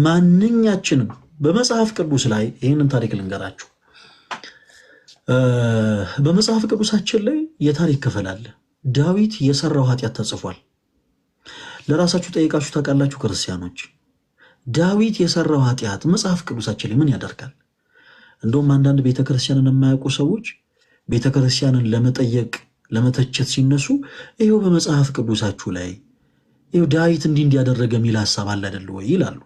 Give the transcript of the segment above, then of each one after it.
ማንኛችንም በመጽሐፍ ቅዱስ ላይ ይህንን ታሪክ ልንገራችሁ። በመጽሐፍ ቅዱሳችን ላይ የታሪክ ክፍል አለ። ዳዊት የሰራው ኃጢአት ተጽፏል። ለራሳችሁ ጠይቃችሁ ታውቃላችሁ? ክርስቲያኖች ዳዊት የሰራው ኃጢአት መጽሐፍ ቅዱሳችን ላይ ምን ያደርጋል? እንደውም አንዳንድ ቤተክርስቲያንን የማያውቁ ሰዎች ቤተክርስቲያንን ለመጠየቅ ለመተቸት ሲነሱ ይሄው በመጽሐፍ ቅዱሳችሁ ላይ ይሄው ዳዊት እንዲያደረገ የሚል ሐሳብ አለ አይደል ወይ ይላሉ።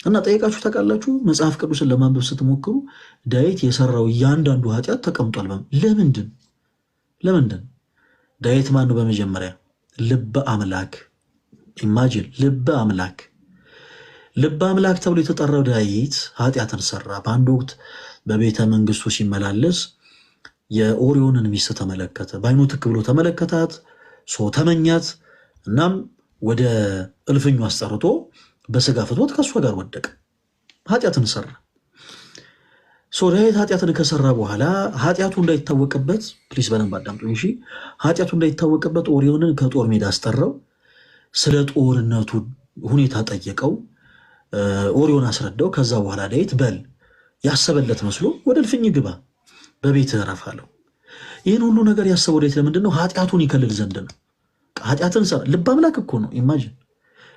እና ጠይቃችሁ ታውቃላችሁ? መጽሐፍ ቅዱስን ለማንበብ ስትሞክሩ ዳዊት የሰራው እያንዳንዱ ኃጢአት ተቀምጧል። ለምንድን? ዳዊት ማን ነው? በመጀመሪያ ልበ አምላክ። ኢማጂን ልበ አምላክ ተብሎ የተጠራው ዳዊት ኃጢአትን ሰራ። በአንድ ወቅት በቤተ መንግስቱ ሲመላለስ የኦሪዮንን ሚስት ተመለከተ። በአይኑ ትክ ብሎ ተመለከታት፣ ተመኛት። እናም ወደ እልፍኙ አስጠርቶ በስጋ ፍትወት ከእሷ ጋር ወደቀ። ኃጢአትን ሰራ። ዳዊት ኃጢአትን ከሰራ በኋላ ኃጢአቱ እንዳይታወቅበት፣ ፕሊስ በደንብ አዳምጡኝ እሺ። ኃጢአቱ እንዳይታወቅበት ኦሪዮንን ከጦር ሜዳ አስጠራው። ስለ ጦርነቱ ሁኔታ ጠየቀው። ኦሪዮን አስረዳው። ከዛ በኋላ ዳዊት በል ያሰበለት መስሎ ወደ እልፍኝ ግባ፣ በቤት እረፍ አለው። ይህን ሁሉ ነገር ያሰበው ዳዊት ለምንድን ነው? ኃጢአቱን ይከልል ዘንድ ነው። ኃጢአትን ሰራ። ልበ አምላክ እኮ ነው። ኢማጂን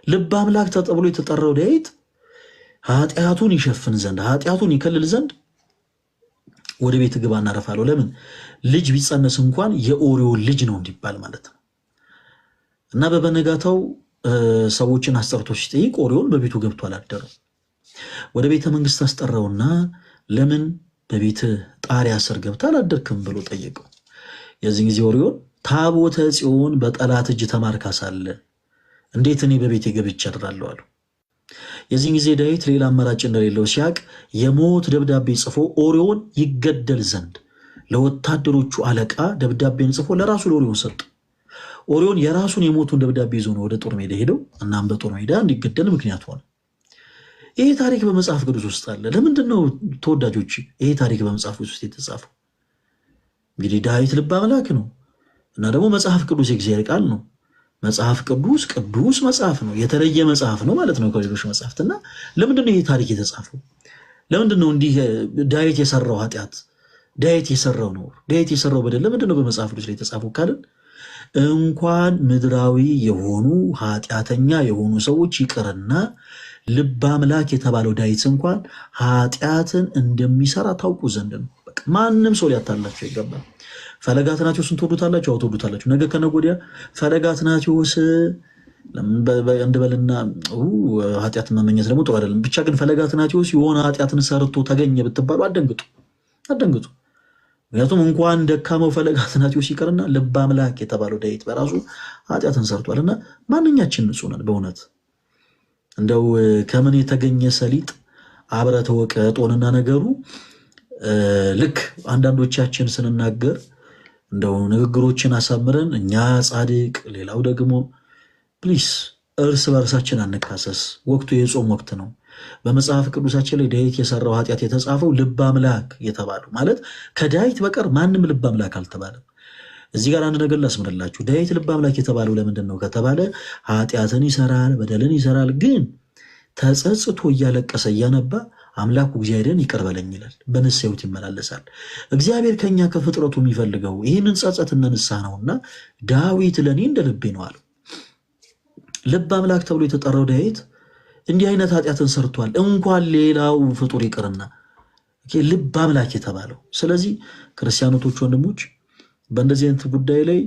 ልበ አምላክ ተብሎ የተጠራው ዳዊት ኃጢአቱን ይሸፍን ዘንድ ኃጢአቱን ይከልል ዘንድ ወደ ቤት ግባ እናረፋለሁ። ለምን? ልጅ ቢጸነስ እንኳን የኦሪዮን ልጅ ነው እንዲባል ማለት ነው። እና በበነጋታው ሰዎችን አስጠርቶ ሲጠይቅ ኦሪዮን በቤቱ ገብቶ አላደረም። ወደ ቤተ መንግስት አስጠራውና ለምን በቤት ጣሪያ ስር ገብታ አላደርክም ብሎ ጠየቀው። የዚህ ጊዜ ኦሪዮን ታቦተ ጽዮን በጠላት እጅ ተማርካ ሳለ እንዴት እኔ በቤቴ ገብቼ አድራለሁ አለው። የዚህ ጊዜ ዳዊት ሌላ አማራጭ እንደሌለው ሲያቅ የሞት ደብዳቤ ጽፎ ኦሪዮን ይገደል ዘንድ ለወታደሮቹ አለቃ ደብዳቤን ጽፎ ለራሱ ለኦሪዮን ሰጠ። ኦሪዮን የራሱን የሞቱን ደብዳቤ ይዞ ነው ወደ ጦር ሜዳ ሄደው። እናም በጦር ሜዳ እንዲገደል ምክንያት ሆነ። ይሄ ታሪክ በመጽሐፍ ቅዱስ ውስጥ አለ። ለምንድን ነው ተወዳጆች ይሄ ታሪክ በመጽሐፍ ቅዱስ ውስጥ የተጻፈው? እንግዲህ ዳዊት ልበ አምላክ ነው እና ደግሞ መጽሐፍ ቅዱስ የእግዚአብሔር ቃል ነው። መጽሐፍ ቅዱስ መጽሐፍ ነው፣ የተለየ መጽሐፍ ነው ማለት ነው ከሌሎች መጽሐፍትና። ለምንድን ነው ይሄ ታሪክ የተጻፈው? ለምንድን ነው እንዲህ ዳዊት የሰራው ኃጢአት፣ ዳዊት የሰራው ነው፣ ዳዊት የሰራው በደል ለምንድን ነው በመጽሐፍ ቅዱስ ላይ የተጻፈው ካልን እንኳን ምድራዊ የሆኑ ኃጢአተኛ የሆኑ ሰዎች ይቅርና ልበ አምላክ የተባለው ዳዊት እንኳን ኃጢአትን እንደሚሰራ ታውቁ ዘንድ ነው። በቃ ማንም ሰው ሊያታላቸው ይገባል። ፈለገ አትናቴዎስን ትወዱታላችሁ? አዎ ትወዱታላችሁ። ነገ ከነገ ወዲያ ፈለገ አትናቴዎስ እንድበልና ኃጢአት መመኘት ደግሞ ጥሩ አይደለም። ብቻ ግን ፈለገ አትናቴዎስ የሆነ ኃጢአትን ሰርቶ ተገኘ ብትባሉ አደንግጡ። ምክንያቱም እንኳን ደካመው ፈለገ አትናቴዎስ ይቀርና ልበ አምላክ የተባለው ዳዊት በራሱ ኃጢአትን ሰርቷል። እና ማንኛችን ንጹህ ነን በእውነት እንደው ከምን የተገኘ ሰሊጥ አብረ ተወቀ ጦንና ነገሩ ልክ አንዳንዶቻችን ስንናገር እንደው ንግግሮችን አሳምረን እኛ ጻድቅ ሌላው ደግሞ ፕሊስ እርስ በርሳችን አንካሰስ። ወቅቱ የጾም ወቅት ነው። በመጽሐፍ ቅዱሳችን ላይ ዳዊት የሰራው ኃጢአት የተጻፈው ልበ አምላክ የተባለው ማለት ከዳዊት በቀር ማንም ልበ አምላክ አልተባለም። እዚህ ጋር አንድ ነገር ላስምርላችሁ። ዳዊት ልበ አምላክ የተባለው ለምንድን ነው ከተባለ ኃጢአትን ይሰራል፣ በደልን ይሰራል፣ ግን ተጸጽቶ እያለቀሰ እያነባ አምላኩ እግዚአብሔርን ይቅር በለኝ ይላል። በንስሐ ሕይወት ይመላለሳል። እግዚአብሔር ከኛ ከፍጥረቱ የሚፈልገው ይህንን ጸጸትና ንስሐ ነውና ዳዊት ለእኔ እንደ ልቤ ነው አለው። ልበ አምላክ ተብሎ የተጠራው ዳዊት እንዲህ አይነት ኃጢአትን ሰርቷል። እንኳን ሌላው ፍጡር ይቅርና ልበ አምላክ የተባለው። ስለዚህ ክርስቲያኖቶች ወንድሞች በእንደዚህ አይነት ጉዳይ ላይ